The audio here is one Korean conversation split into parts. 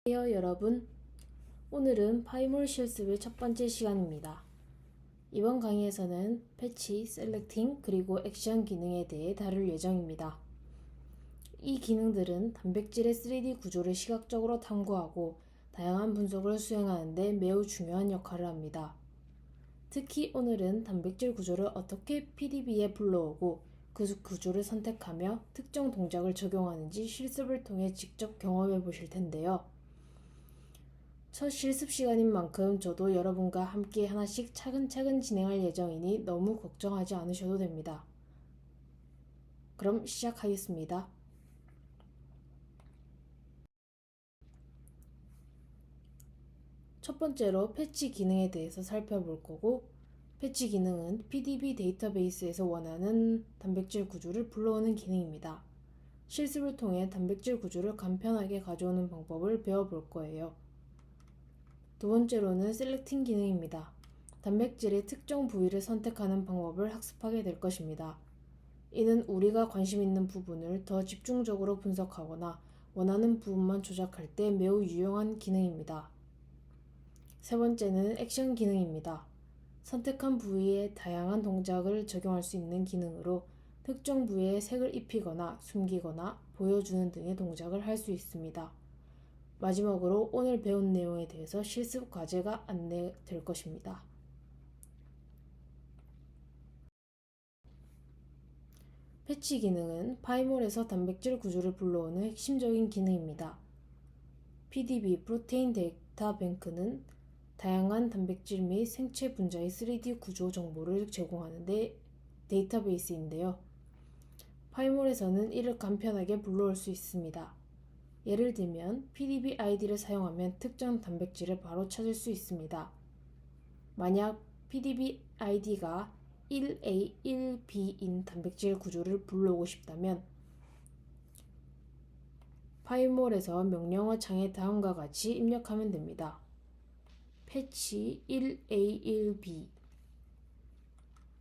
안녕하세요 여러분. 오늘은 파이몰 실습의 첫 번째 시간입니다. 이번 강의에서는 패치, 셀렉팅, 그리고 액션 기능에 대해 다룰 예정입니다. 이 기능들은 단백질의 3D 구조를 시각적으로 탐구하고 다양한 분석을 수행하는 데 매우 중요한 역할을 합니다. 특히 오늘은 단백질 구조를 어떻게 PDB에 불러오고 그 구조를 선택하며 특정 동작을 적용하는지 실습을 통해 직접 경험해 보실 텐데요. 첫 실습 시간인 만큼 저도 여러분과 함께 하나씩 차근차근 진행할 예정이니 너무 걱정하지 않으셔도 됩니다. 그럼 시작하겠습니다. 첫 번째로 패치 기능에 대해서 살펴볼 거고, 패치 기능은 PDB 데이터베이스에서 원하는 단백질 구조를 불러오는 기능입니다. 실습을 통해 단백질 구조를 간편하게 가져오는 방법을 배워볼 거예요. 두 번째로는 셀렉팅 기능입니다. 단백질의 특정 부위를 선택하는 방법을 학습하게 될 것입니다. 이는 우리가 관심 있는 부분을 더 집중적으로 분석하거나 원하는 부분만 조작할 때 매우 유용한 기능입니다. 세 번째는 액션 기능입니다. 선택한 부위에 다양한 동작을 적용할 수 있는 기능으로 특정 부위에 색을 입히거나 숨기거나 보여주는 등의 동작을 할 수 있습니다. 마지막으로 오늘 배운 내용에 대해서 실습 과제가 안내될 것입니다. 패치 기능은 파이몰에서 단백질 구조를 불러오는 핵심적인 기능입니다. PDB 프로테인 데이터 뱅크는 다양한 단백질 및 생체 분자의 3D 구조 정보를 제공하는 데이터베이스인데요. 파이몰에서는 이를 간편하게 불러올 수 있습니다. 예를 들면 PDB ID를 사용하면 특정 단백질을 바로 찾을 수 있습니다. 만약 PDB ID가 1A, 1B인 단백질 구조를 불러오고 싶다면 파이몰에서 명령어 창에 다음과 같이 입력하면 됩니다. 패치 1A, 1B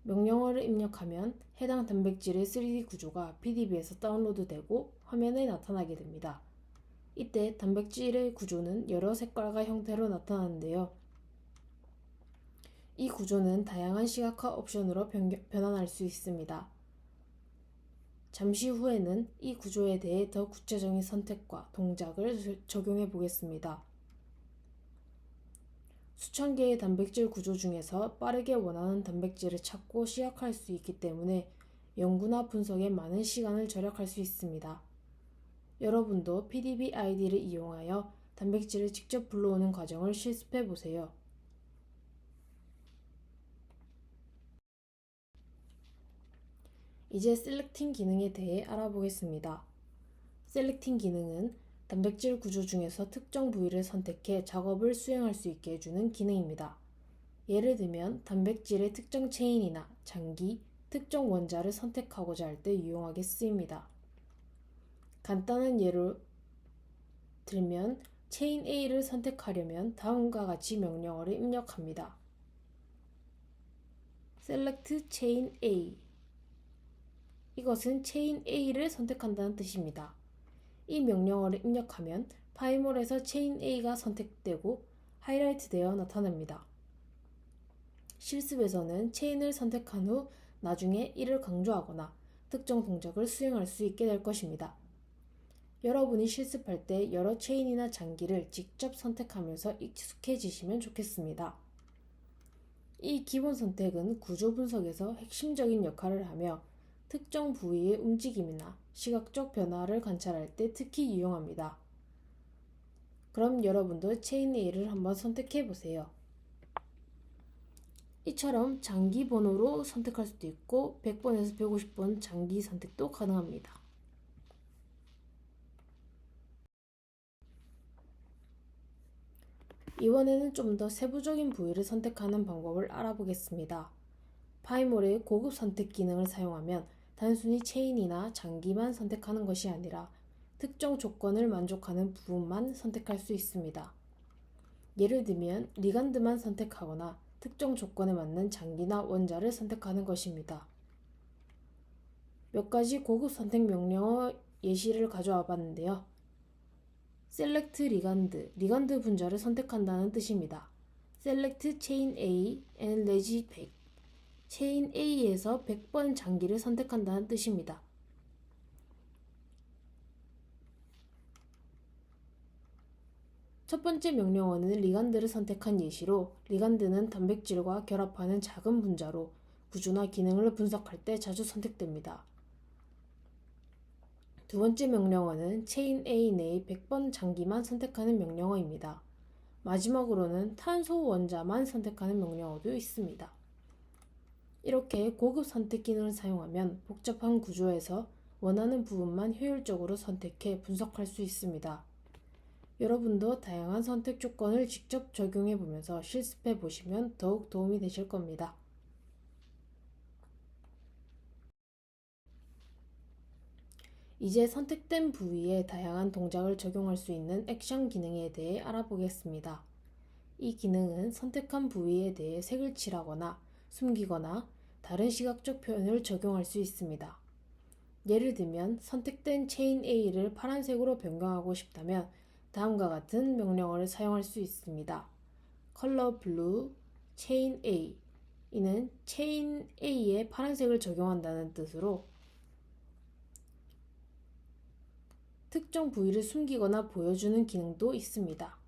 명령어를 입력하면 해당 단백질의 3D 구조가 PDB에서 다운로드되고 화면에 나타나게 됩니다. 이때 단백질의 구조는 여러 색깔과 형태로 나타나는데요. 이 구조는 다양한 시각화 옵션으로 변환할 수 있습니다. 잠시 후에는 이 구조에 대해 더 구체적인 선택과 동작을 적용해 보겠습니다. 수천 개의 단백질 구조 중에서 빠르게 원하는 단백질을 찾고 시각할 수 있기 때문에 연구나 분석에 많은 시간을 절약할 수 있습니다. 여러분도 PDB ID를 이용하여 단백질을 직접 불러오는 과정을 실습해 보세요. 이제 셀렉팅 기능에 대해 알아보겠습니다. 셀렉팅 기능은 단백질 구조 중에서 특정 부위를 선택해 작업을 수행할 수 있게 해주는 기능입니다. 예를 들면 단백질의 특정 체인이나 장기, 특정 원자를 선택하고자 할 때 유용하게 쓰입니다. 간단한 예로 들면 체인 A를 선택하려면 다음과 같이 명령어를 입력합니다. Select Chain A. 이것은 체인 A를 선택한다는 뜻입니다. 이 명령어를 입력하면 파이몰에서 체인 A가 선택되고 하이라이트되어 나타납니다. 실습에서는 체인을 선택한 후 나중에 이를 강조하거나 특정 동작을 수행할 수 있게 될 것입니다. 여러분이 실습할 때 여러 체인이나 장기를 직접 선택하면서 익숙해지시면 좋겠습니다. 이 기본 선택은 구조 분석에서 핵심적인 역할을 하며 특정 부위의 움직임이나 시각적 변화를 관찰할 때 특히 유용합니다. 그럼 여러분도 체인 A를 한번 선택해 보세요. 이처럼 장기 번호로 선택할 수도 있고 100번에서 150번 장기 선택도 가능합니다. 이번에는 좀 더 세부적인 부위를 선택하는 방법을 알아보겠습니다. 파이몰의 고급 선택 기능을 사용하면 단순히 체인이나 장기만 선택하는 것이 아니라 특정 조건을 만족하는 부분만 선택할 수 있습니다. 예를 들면 리간드만 선택하거나 특정 조건에 맞는 장기나 원자를 선택하는 것입니다. 몇 가지 고급 선택 명령어 예시를 가져와 봤는데요. Select 리간드, 리간드 분자를 선택한다는 뜻입니다. Select Chain A and Reg 100, 체인 A에서 100번 장기를 선택한다는 뜻입니다. 첫 번째 명령어는 리간드를 선택한 예시로, 리간드는 단백질과 결합하는 작은 분자로 구조나 기능을 분석할 때 자주 선택됩니다. 두 번째 명령어는 체인 A 내의 100번 장기만 선택하는 명령어입니다. 마지막으로는 탄소 원자만 선택하는 명령어도 있습니다. 이렇게 고급 선택 기능을 사용하면 복잡한 구조에서 원하는 부분만 효율적으로 선택해 분석할 수 있습니다. 여러분도 다양한 선택 조건을 직접 적용해 보면서 실습해 보시면 더욱 도움이 되실 겁니다. 이제 선택된 부위에 다양한 동작을 적용할 수 있는 액션 기능에 대해 알아보겠습니다. 이 기능은 선택한 부위에 대해 색을 칠하거나 숨기거나 다른 시각적 표현을 적용할 수 있습니다. 예를 들면 선택된 체인 A를 파란색으로 변경하고 싶다면 다음과 같은 명령어를 사용할 수 있습니다. 컬러 블루 체인 A, 이는 체인 A에 파란색을 적용한다는 뜻으로 특정 부위를 숨기거나 보여주는 기능도 있습니다.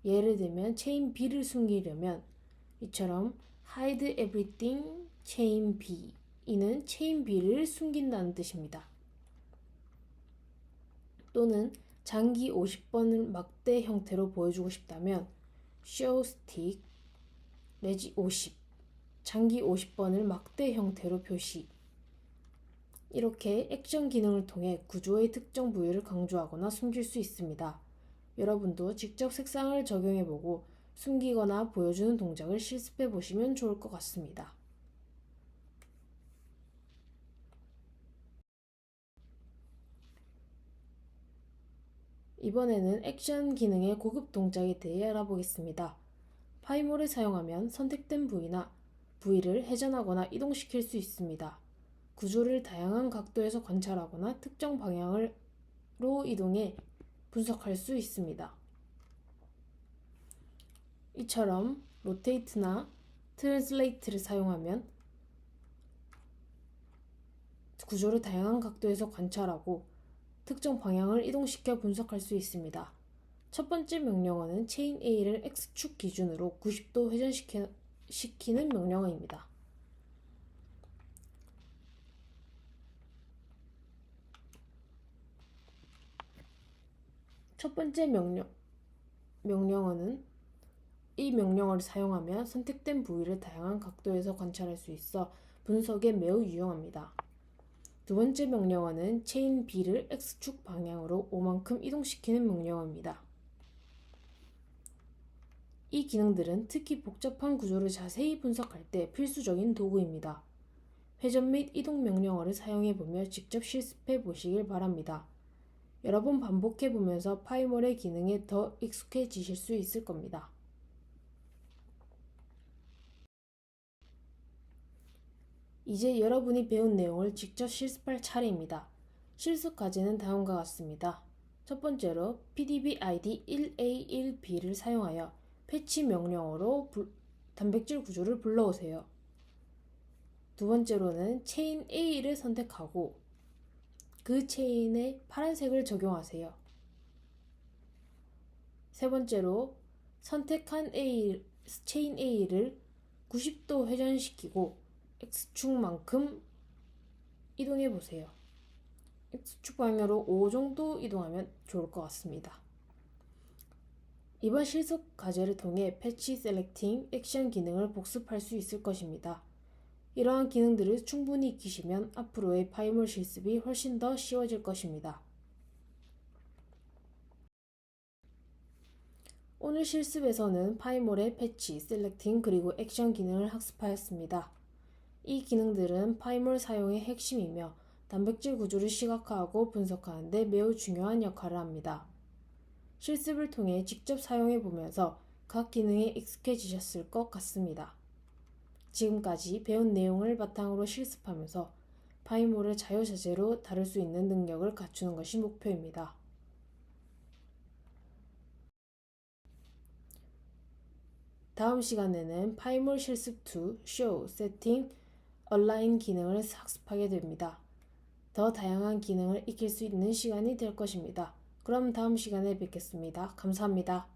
예를 들면 체인 B를 숨기려면 이처럼 hide everything chain B, 이는 체인 B를 숨긴다는 뜻입니다. 또는 장기 50번을 막대 형태로 보여주고 싶다면 show stick reg 50, 장기 50번을 막대 형태로 표시. 이렇게 액션 기능을 통해 구조의 특정 부위를 강조하거나 숨길 수 있습니다. 여러분도 직접 색상을 적용해보고 숨기거나 보여주는 동작을 실습해보시면 좋을 것 같습니다. 이번에는 액션 기능의 고급 동작에 대해 알아보겠습니다. 파이몰을 사용하면 선택된 부위를 회전하거나 이동시킬 수 있습니다. 구조를 다양한 각도에서 관찰하거나 특정 방향으로 이동해 분석할 수 있습니다. 이처럼 로테이트나 트랜슬레이트를 사용하면 구조를 다양한 각도에서 관찰하고 특정 방향을 이동시켜 분석할 수 있습니다. 첫 번째 명령어는 체인 A를 X축 기준으로 90도 회전시키는 명령어입니다. 첫 번째 명령어는 이 명령어를 사용하면 선택된 부위를 다양한 각도에서 관찰할 수 있어 분석에 매우 유용합니다. 두 번째 명령어는 체인 B를 X축 방향으로 5만큼 이동시키는 명령어입니다. 이 기능들은 특히 복잡한 구조를 자세히 분석할 때 필수적인 도구입니다. 회전 및 이동 명령어를 사용해보며 직접 실습해 보시길 바랍니다. 여러 번 반복해 보면서 파이몰의 기능에 더 익숙해지실 수 있을 겁니다. 이제 여러분이 배운 내용을 직접 실습할 차례입니다. 실습 과제는 다음과 같습니다. 첫 번째로 PDB ID 1A1B를 사용하여 패치 명령어로 단백질 구조를 불러오세요. 두 번째로는 체인 A를 선택하고 그 체인에 파란색을 적용하세요. 세 번째로 선택한 체인 A를 90도 회전시키고 X축만큼 이동해 보세요. X축 방향으로 5 정도 이동하면 좋을 것 같습니다. 이번 실습 과제를 통해 패치 셀렉팅 액션 기능을 복습할 수 있을 것입니다. 이러한 기능들을 충분히 익히시면 앞으로의 파이몰 실습이 훨씬 더 쉬워질 것입니다. 오늘 실습에서는 파이몰의 패치, 셀렉팅, 그리고 액션 기능을 학습하였습니다. 이 기능들은 파이몰 사용의 핵심이며 단백질 구조를 시각화하고 분석하는 데 매우 중요한 역할을 합니다. 실습을 통해 직접 사용해 보면서 각 기능에 익숙해지셨을 것 같습니다. 지금까지 배운 내용을 바탕으로 실습하면서 파이몰을 자유자재로 다룰 수 있는 능력을 갖추는 것이 목표입니다. 다음 시간에는 파이몰 실습 2, show, setting, align 기능을 학습하게 됩니다. 더 다양한 기능을 익힐 수 있는 시간이 될 것입니다. 그럼 다음 시간에 뵙겠습니다. 감사합니다.